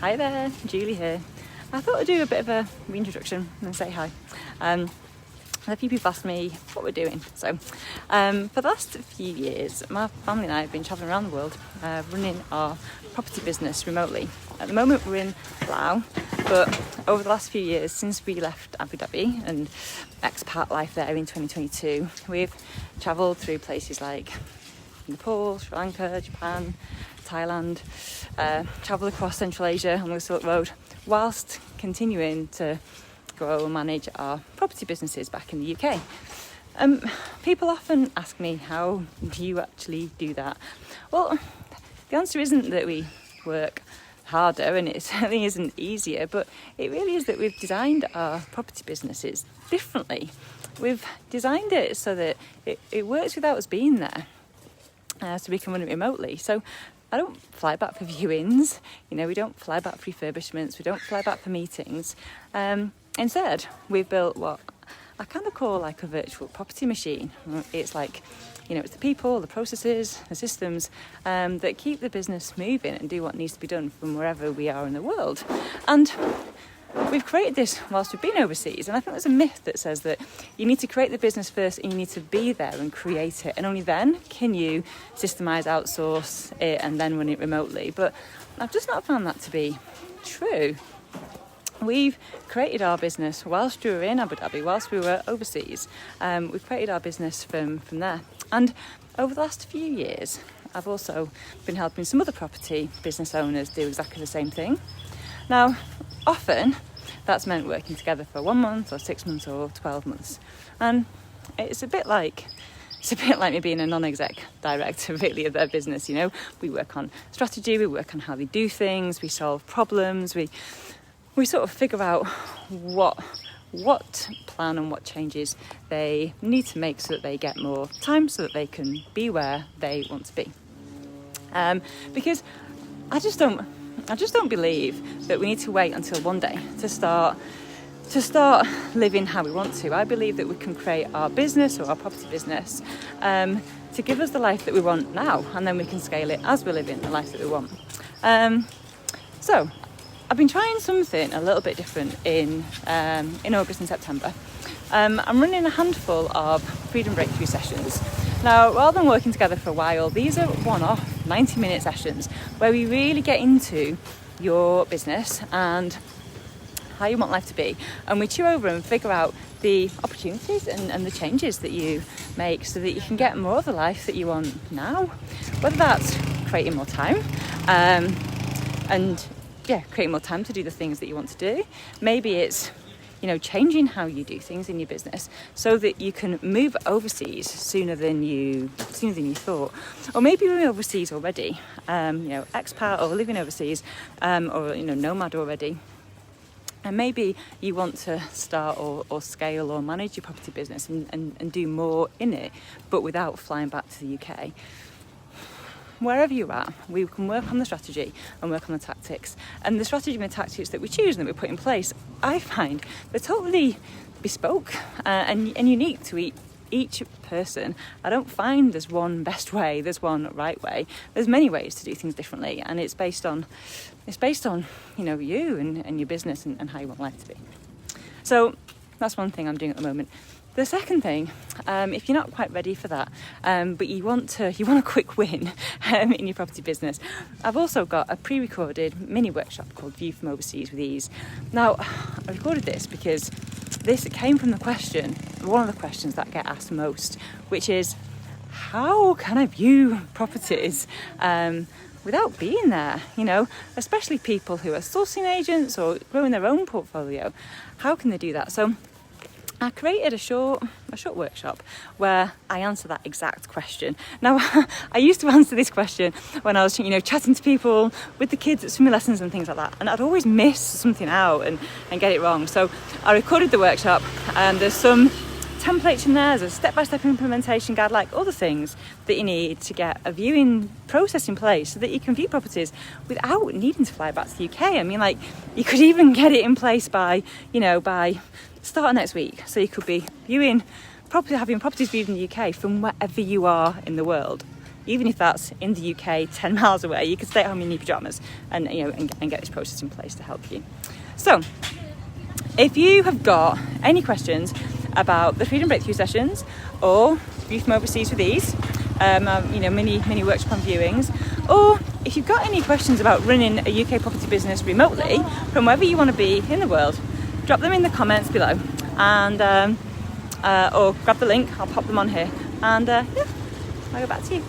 Hi there, Julie here. I thought I'd do a bit of a reintroduction and say hi. A few people asked me what we're doing. So for the last few years, my family and I have been travelling around the world running our property business remotely. At the moment we're in Laos, but over the last few years since we left Abu Dhabi and expat life there in 2022, we've travelled through places like Nepal, Sri Lanka, Japan, Thailand, travelled across Central Asia on the Silk Road, whilst continuing to grow and manage our property businesses back in the UK. People often ask me, how do you actually do that? Well, the answer isn't that we work harder, and it certainly isn't easier, but it really is that we've designed our property businesses differently. We've designed it so that it works without us being there, so we can run it remotely. So I don't fly back for viewings, we don't fly back for refurbishments, we don't fly back for meetings. Instead, we've built what I kind of call like a virtual property machine. It's like, it's the people, the processes, the systems that keep the business moving and do what needs to be done from wherever we are in the world. And we've created this whilst we've been overseas, and I think there's a myth that says that you need to create the business first and you need to be there and create it, and only then can you systemize, outsource it and then run it remotely. But I've just not found that to be true. We've created our business whilst we were in Abu Dhabi, whilst we were overseas. We've created our business from there. And over the last few years, I've also been helping some other property business owners do exactly the same thing. Now, often that's meant working together for 1 month or 6 months or 12 months. And it's a bit like me being a non-exec director, really, of their business. We work on strategy, we work on how they do things, we solve problems, we sort of figure out what plan and what changes they need to make so that they get more time, so that they can be where they want to be. Because I just don't believe that we need to wait until one day to start living how we want to. I believe that we can create our business or our property business to give us the life that we want now, and then we can scale it as we're living the life that we want. So I've been trying something a little bit different in August and September. I'm running a handful of freedom breakthrough sessions. Now, rather than working together for a while, these are one-off 90-minute sessions where we really get into your business and how you want life to be, and we chew over and figure out the opportunities and the changes that you make so that you can get more of the life that you want now, whether that's creating more time creating more time to do the things that you want to do. Maybe it's changing how you do things in your business so that you can move overseas sooner than you thought. Or maybe you're overseas already, expat or living overseas, or nomad already. And maybe you want to start or scale or manage your property business and do more in it, but without flying back to the UK. Wherever you're at, we can work on the strategy and work on the tactics. And the strategy and the tactics that we choose and that we put in place, I find they're totally bespoke and unique to each person. I don't find there's one best way, there's one right way. There's many ways to do things differently, and it's based on you and your business and how you want life to be. So that's one thing I'm doing at the moment. The second thing, if you're not quite ready for that, but you want a quick win in your property business, I've also got a pre-recorded mini workshop called View from Overseas with Ease. Now, I recorded this because this came from one of the questions that get asked most, which is, how can I view properties without being there? Especially people who are sourcing agents or growing their own portfolio. How can they do that? So I created a short workshop where I answer that exact question. Now, I used to answer this question when I was, chatting to people with the kids at swimming lessons and things like that, and I'd always miss something out and get it wrong. So I recorded the workshop, and there's some templates in there, there's a step-by-step implementation guide, like all the things that you need to get a viewing process in place so that you can view properties without needing to fly back to the UK. I mean, you could even get it in place by start of next week, so you could be having properties viewed in the UK from wherever you are in the world. even if that's in the UK, 10 miles away. You could stay at home in your pajamas and get this process in place to help you. So if you have got any questions about the Freedom Breakthrough sessions or View from Overseas with Ease, mini workshop on viewings, or if you've got any questions about running a UK property business remotely from wherever you want to be in the world, drop them in the comments below, and or grab the link. I'll pop them on here, and I'll go back to you.